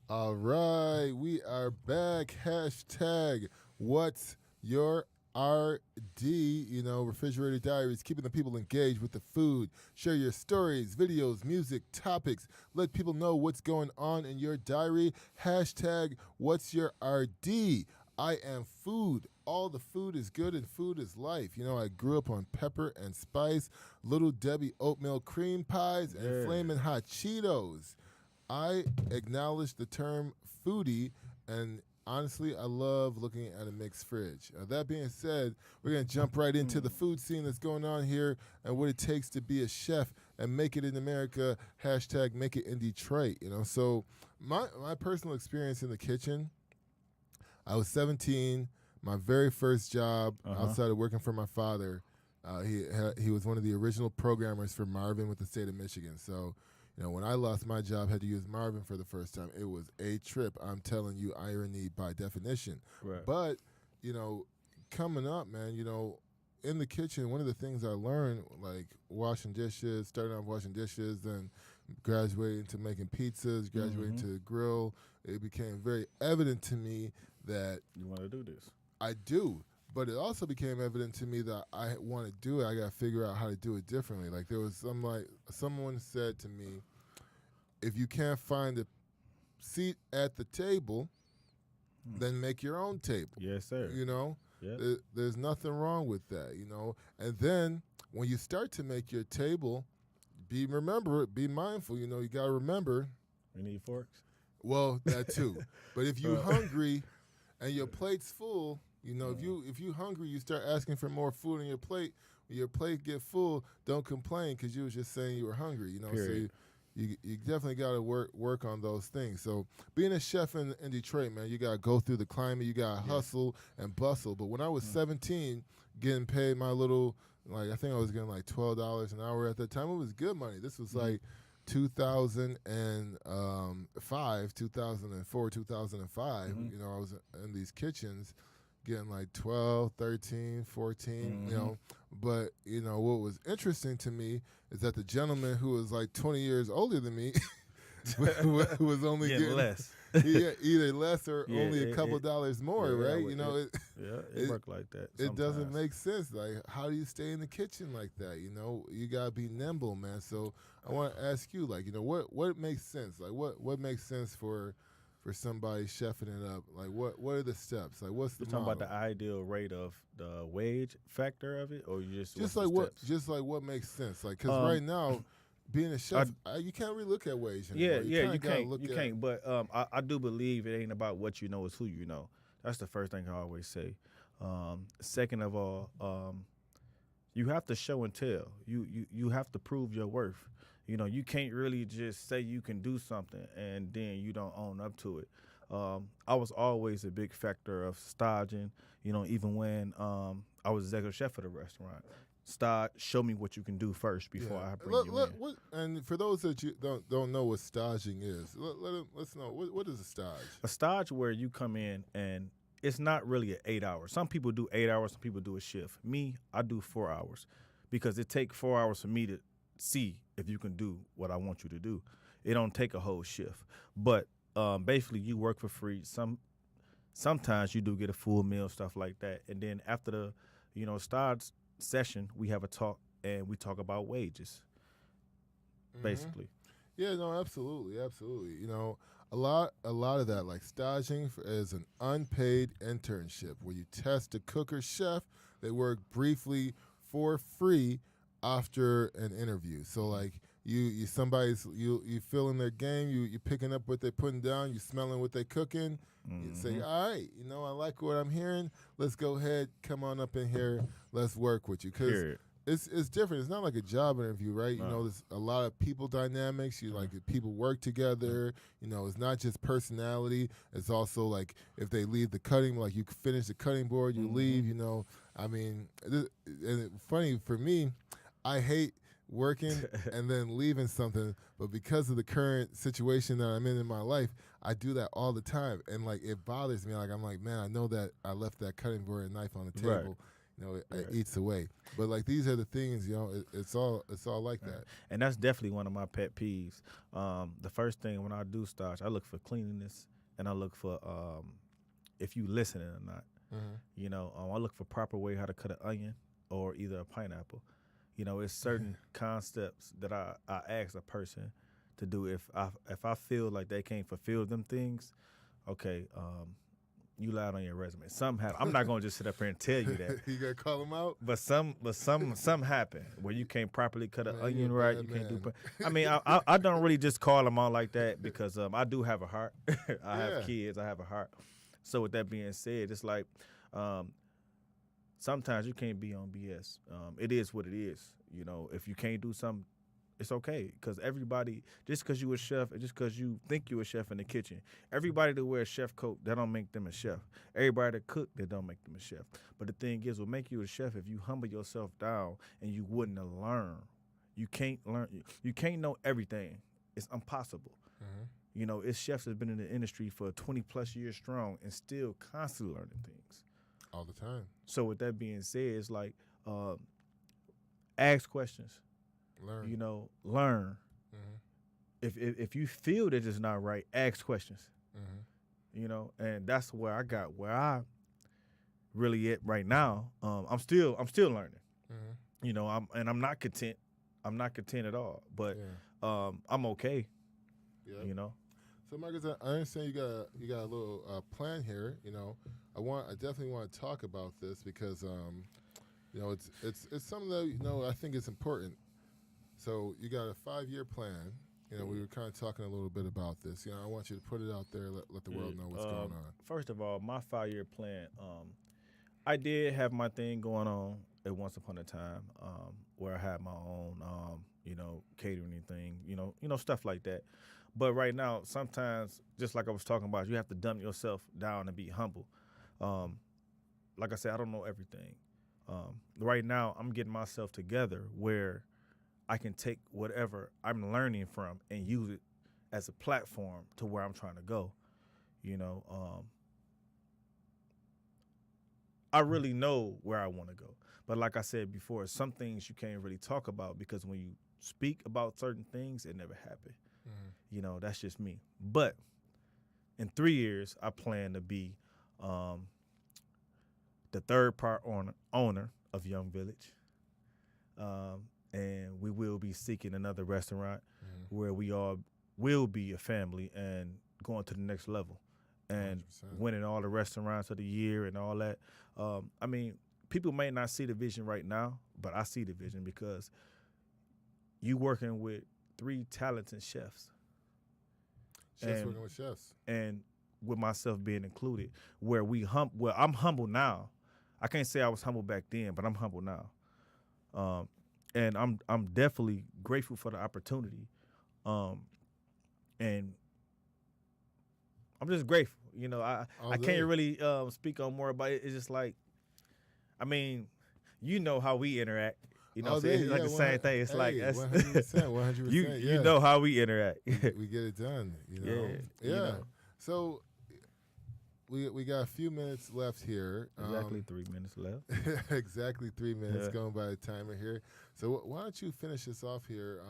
All right, we are back. Hashtag what's your RD? Refrigerator Diaries, keeping the people engaged with the food. Share your stories, videos, music, topics. Let people know what's going on in your diary. Hashtag what's your RD? I am food. All the food is good and food is life. I grew up on pepper and spice, Little Debbie oatmeal cream pies, and flaming hot Cheetos. I acknowledge the term foodie, and honestly, I love looking at a mixed fridge. That being said, we're going to jump right into the food scene that's going on here and what it takes to be a chef and make it in America. Hashtag make it in Detroit. So my personal experience in the kitchen, I was 17, my very first job outside of working for my father. He was one of the original programmers for Marvin with the state of Michigan. So, when I lost my job, had to use Marvin for the first time, it was a trip. I'm telling you, irony by definition. Right. But, coming up, man, in the kitchen, one of the things I learned, like washing dishes, starting off washing dishes, then graduating to making pizzas, graduating to grill, it became very evident to me that You want to do this? I do. But it also became evident to me that I want to do it. I got to figure out how to do it differently. Like there was someone said to me, if you can't find a seat at the table, then make your own table. Yes, sir. Yep. There's nothing wrong with that. And then when you start to make your table, be mindful. You got to remember. We need forks. Well, that too. But if you're hungry and your plate's full. If you hungry, you start asking for more food on your plate. When your plate get full, don't complain because you was just saying you were hungry. Period. So you definitely got to work on those things. So being a chef in Detroit, man, you got to go through the climate. You got to hustle and bustle. But when I was 17, getting paid my little, I think I was getting like $12 an hour at that time. It was good money. This was like 2005, 2004, 2005. I was in these kitchens getting like 12, 13, 14, But, what was interesting to me is that the gentleman who was like 20 years older than me was only getting less. either less or only a couple dollars more, right? It worked like that. It doesn't make sense. Like, how do you stay in the kitchen like that? You got to be nimble, man. So I want to ask you, what makes sense? Like, what makes sense for somebody chefing it up? Like, what are the steps? Like, what's the You're talking model? about the ideal rate of the wage factor of it, or you just what makes sense? Like, because right now, being a chef, you can't really look at wage anymore. You can't. But I do believe it ain't about what you know, it's who you know. That's the first thing I always say. Second of all, you have to show and tell. You have to prove your worth. You can't really just say you can do something and then you don't own up to it. I was always a big factor of staging, even when I was executive chef of the restaurant. Show me what you can do first before I bring you in. And for those that you don't know what staging is, let's know, what is a stage? A stage where you come in and it's not really an 8 hours. Some people do 8 hours, some people do a shift. Me, I do 4 hours because it takes 4 hours for me to see if you can do what I want you to do. It don't take a whole shift. But basically you work for free. Sometimes you do get a full meal, stuff like that. And then after the, stage session, we have a talk and we talk about wages, basically. Yeah, no, absolutely. A lot of that, like staging is an unpaid internship where you test a cook or chef. They work briefly for free after an interview. So like you filling their game, you picking up what they're putting down, you smelling what they're cooking. You say, all right, I like what I'm hearing. Let's go ahead, come on up in here, let's work with you. Because it's different. It's not like a job interview, right? No. There's a lot of people dynamics. People work together. It's not just personality. It's also like if they leave the cutting, like you finish the cutting board, you leave. And funny for me, I hate working and then leaving something, but because of the current situation that I'm in my life, I do that all the time, and like it bothers me. Like I'm like, man, I know that I left that cutting board and knife on the table. Right. it eats away. But like these are the things, it's all like that. And that's definitely one of my pet peeves. The first thing when I do starch, I look for cleanliness, and I look for if you listening or not. I look for proper way how to cut an onion or either a pineapple. It's certain concepts that I ask a person to do. If I feel like they can't fulfill them things, okay, you lied on your resume. Some happen. I'm not gonna just sit up here and tell you that. You gotta call them out. But some happen where you can't properly cut an onion right. You can't do. I mean, I don't really just call them out like that because I do have a heart. I have kids. I have a heart. So with that being said, it's like sometimes you can't be on BS. It is what it is. If you can't do something, it's okay. Because everybody, just because you a chef, and just because you think you a chef in the kitchen, everybody that wears a chef coat, that don't make them a chef. Everybody that cook, that don't make them a chef. But the thing is, what make you a chef, if you humble yourself down and you wouldn't learn, you can't learn. You can't know everything. It's impossible. It's chefs that's been in the industry for 20 plus years strong and still constantly learning things. All the time. So with that being said, it's like ask questions. Learn. Learn. If you feel that it's not right, ask questions. And that's where I really at right now. I'm still learning. I'm not content. I'm not content at all. But I'm okay. Yeah. So Marcus, I understand you got a little plan here. I definitely want to talk about this because it's something that I think is important. So you got a 5-year plan. We were kind of talking a little bit about this. I want you to put it out there, let the world know what's going on. First of all, my 5-year plan, I did have my thing going on at once upon a time, where I had my own, catering thing, stuff like that. But right now, sometimes, just like I was talking about, you have to dumb yourself down and be humble. Like I said, I don't know everything. Right now, I'm getting myself together where I can take whatever I'm learning from and use it as a platform to where I'm trying to go. I really know where I want to go. But like I said before, some things you can't really talk about because when you speak about certain things, it never happened. That's just me. But in 3 years, I plan to be the third part owner of Young Village. And we will be seeking another restaurant where we all will be a family and going to the next level and 100%. Winning all the restaurants of the year and all that. People may not see the vision right now, but I see the vision because you working with 3 talented chefs. Working with chefs. And with myself being included, where I'm humble now. I can't say I was humble back then, but I'm humble now. And I'm definitely grateful for the opportunity. And I'm just grateful. I can't really speak on more about it. It's just like, how we interact. It's like the same thing. It's like 100%. You know how we interact. we get it done. Yeah. So we got a few minutes left here. Exactly 3 minutes left. Exactly 3 minutes going by the timer here. So why don't you finish this off here?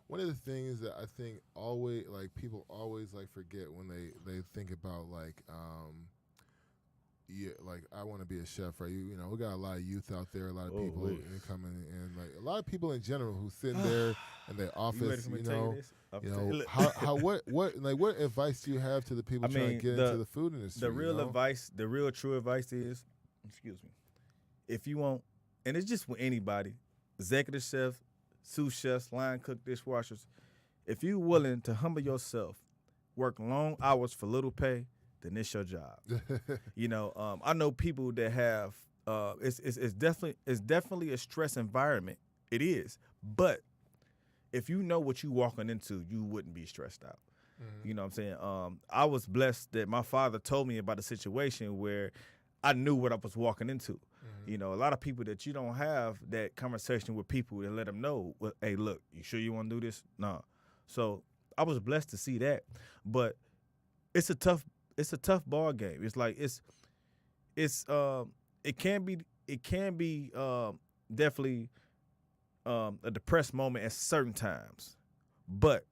One of the things that I think people always forget when they think about I want to be a chef, right? We got a lot of youth out there, a lot of people coming in, a lot of people in general who sit there in their office. What advice do you have to the people trying to get into the food industry? The real true advice is, if you want, and it's just with anybody, executive chefs, sous chefs, line cook, dishwashers, if you're willing to humble yourself, work long hours for little pay, then it's your job. I know people that have it's definitely a stress environment. It is, but if you know what you walking into, you wouldn't be stressed out. You know what I'm saying? I was blessed that my father told me about a situation where I knew what I was walking into. A lot of people that you don't have that conversation with people and let them know, well, hey, look, you sure you want to do this? No. So I was blessed to see that, but it's a tough ball game. It's like it can be it can be definitely a depressed moment at certain times, but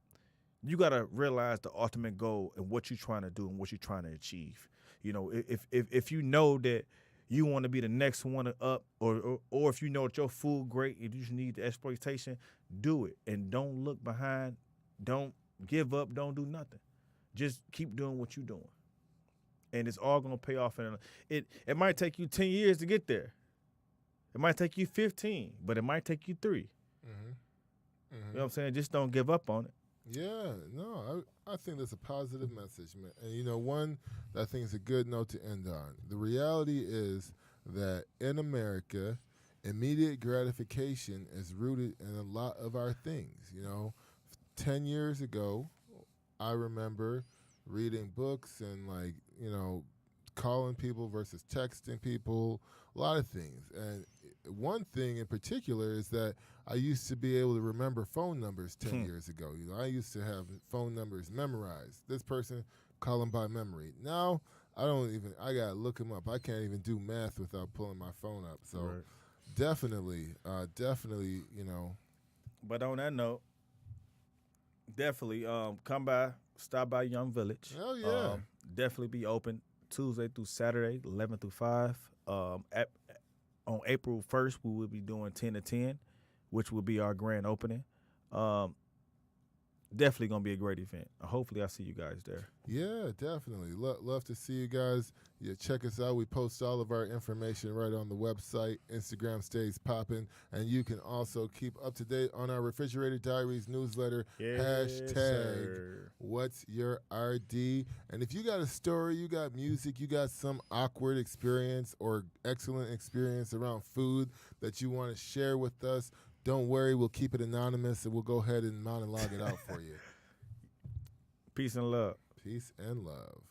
you gotta realize the ultimate goal and what you're trying to do and what you're trying to achieve. You know, if you know that you want to be the next one up, or if you know that your food great and you just need the exploitation, do it and don't look behind. Don't give up. Don't do nothing. Just keep doing what you're doing, and it's all gonna pay off. And it might take you 10 years to get there. It might take you 15, but it might take you 3. Mm-hmm. You know what I'm saying? Just don't give up on it. Yeah, no, I think that's a positive message, man. And, you know, one that I think is a good note to end on. The reality is that in America, immediate gratification is rooted in a lot of our things. You know, 10 years ago, I remember reading books and, like, you know, calling people versus texting people, a lot of things. And one thing in particular is that I used to be able to remember phone numbers 10 years ago. You know, I used to have phone numbers memorized. This person, call them by memory. Now, I got to look them up. I can't even do math without pulling my phone up. So Right. definitely, you know. But on that note, definitely stop by Young Village. Oh, yeah. Definitely be open Tuesday through Saturday, 11 through 5. On April 1st, we will be doing 10 to 10, which will be our grand opening. Definitely going to be a great event. Hopefully, I see you guys there. Yeah, definitely. Love to see you guys. Yeah, check us out. We post all of our information right on the website. Instagram stays popping. And you can also keep up to date on our Refrigerated Diaries newsletter. Yes, Hashtag sir. What's Your RD? And if you got a story, you got music, you got some awkward experience or excellent experience around food that you want to share with us, don't worry. We'll keep it anonymous and we'll go ahead and monologue it out for you. Peace and love. Peace and love.